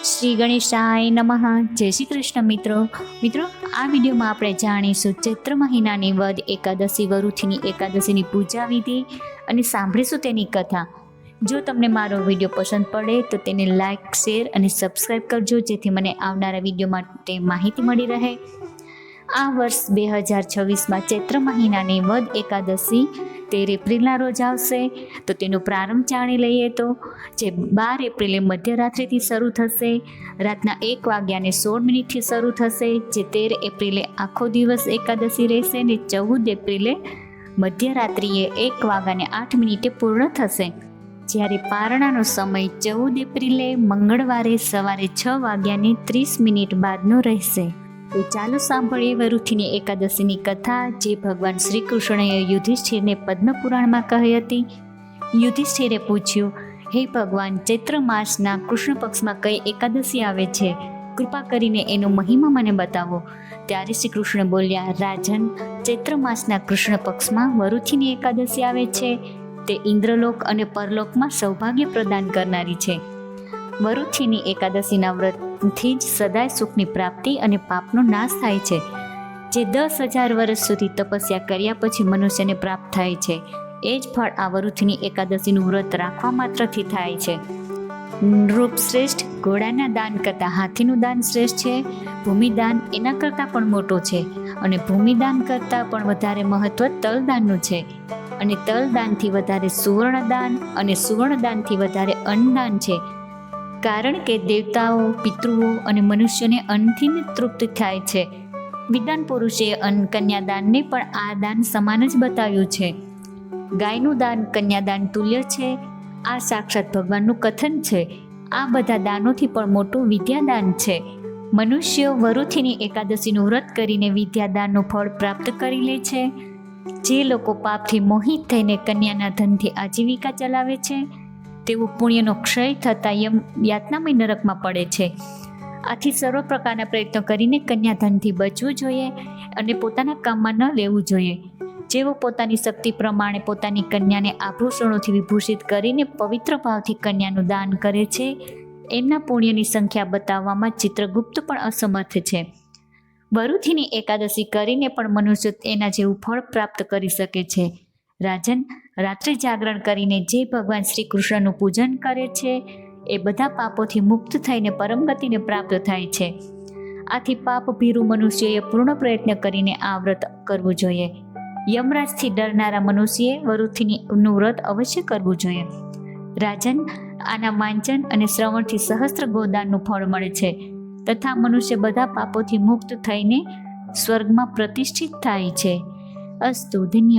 શ્રી ગણેશાય નમઃ. જય શ્રી કૃષ્ણ મિત્રો. આ વિડીયોમાં આપણે જાણીશું ચૈત્ર મહિનાની વદ એકાદશી વરુથીની એકાદશીની પૂજા વિધિ અને સાંભળીશું તેની કથા. જો તમને મારો વિડીયો પસંદ પડે તો તેને લાઇક, શેર અને સબસ્ક્રાઈબ કરજો, જેથી મને આવનારા વિડીયો માટે માહિતી મળી રહે. આ વર્ષ 2026માં ચૈત્ર મહિનાની વદ એકાદશી 13 એપ્રિલના રોજ આવશે. તો તેનો પ્રારંભ જાણી લઈએ. તો જે 12 એપ્રિલે મધ્યરાત્રિથી શરૂ થશે, રાતના 1:16 શરૂ થશે. જે 13 એપ્રિલે આખો દિવસ એકાદશી રહેશે ને 14 એપ્રિલે મધ્યરાત્રિએ 1:08 પૂર્ણ થશે. જ્યારે પારણાનો સમય 14 એપ્રિલે મંગળવારે સવારે 6:30 બાદનો રહેશે. તો ચાલો સાંભળીએ વરુથીની એકાદશીની કથા, જે ભગવાન શ્રી કૃષ્ણએ યુધિષ્ઠિરને પદ્મપુરાણમાં કહી હતી. યુધિષ્ઠિરે પૂછ્યું, હે ભગવાન, ચૈત્ર માસના કૃષ્ણ પક્ષમાં કઈ એકાદશી આવે છે? કૃપા કરીને એનો મહિમા મને બતાવો. ત્યારે શ્રી કૃષ્ણ બોલ્યા, રાજન, ચૈત્ર માસના કૃષ્ણ પક્ષમાં વરુથીની એકાદશી આવે છે. તે ઇન્દ્રલોક અને પરલોકમાં સૌભાગ્ય પ્રદાન કરનારી છે. વરુથીની એકાદશીના વ્રતથી જ સદાય સુખની પ્રાપ્તિ અને પાપનો નાશ થાય છે. જે 10,000 વર્ષ સુધી તપસ્યા કર્યા પછી મનુષ્યને પ્રાપ્ત થાય છે, એ જ ફળ આ વરુથીની એકાદશીનું વ્રત રાખવા માત્રથી થાય છે. નૃપ શ્રેષ્ઠ ઘોડાના દાન કરતાં હાથીનું દાન શ્રેષ્ઠ છે. ભૂમિદાન એના કરતાં પણ મોટો છે, અને ભૂમિદાન કરતાં પણ વધારે મહત્વ તલદાનનું છે. અને તલદાનથી વધારે સુવર્ણદાન, અને સુવર્ણદાનથી વધારે અન્નદાન છે. કારણ કે દેવતાઓ, પિતૃઓ અને મનુષ્યોને અન્નથી જ તૃપ્ત થાય છે. વિદ્વાન પુરુષે કન્યાદાનને પણ આ દાન સમાન જ બતાવ્યું છે. ગાયનું દાન કન્યાદાન તુલ્ય છે. આ સાક્ષાત ભગવાનનું કથન છે. આ બધા દાનોથી પણ મોટું વિદ્યાદાન છે. મનુષ્યો વરુથીની એકાદશીનું વ્રત કરીને વિદ્યાદાનનું ફળ પ્રાપ્ત કરી લે છે. જે લોકો પાપથી મોહિત થઈને કન્યાના ધનથી આજીવિકા ચલાવે છે, તેઓ પુણ્યનો ક્ષય થતાં યાતનામય નરકમાં પડે છે. આથી સર્વ પ્રકારના પ્રયત્નો કરીને કન્યાધનથી બચવું જોઈએ અને પોતાના કામમાં ન લેવું જોઈએ. જેઓ પોતાની શક્તિ પ્રમાણે પોતાની કન્યાને આભૂષણોથી વિભૂષિત કરીને પવિત્ર ભાવથી કન્યાનું દાન કરે છે, એમના પુણ્યની સંખ્યા બતાવવામાં ચિત્રગુપ્ત પણ અસમર્થ છે. વરુથીની એકાદશી કરીને પણ મનુષ્ય એના જેવું ફળ પ્રાપ્ત કરી શકે છે. રાજન, રાત્રે જાગરણ કરીને જે ભગવાન શ્રી કૃષ્ણનું પૂજન કરે છે, એ બધા પાપોથી મુક્ત થઈને પરમગતિને પ્રાપ્ત થાય છે. આથી પાપ ભીરુ મનુષ્યએ પૂર્ણ પ્રયત્ન કરીને આ વ્રત કરવું જોઈએ. યમરાજથી ડરનારા મનુષ્યએ વરુથીનું વ્રત અવશ્ય કરવું જોઈએ. રાજન, આના વાંચન અને શ્રવણથી સહસ્ત્ર ગોદાનનું ફળ મળે છે, તથા મનુષ્ય બધા પાપોથી મુક્ત થઈને સ્વર્ગમાં પ્રતિષ્ઠિત થાય છે. અસ્તુ. ધન્યવાદ.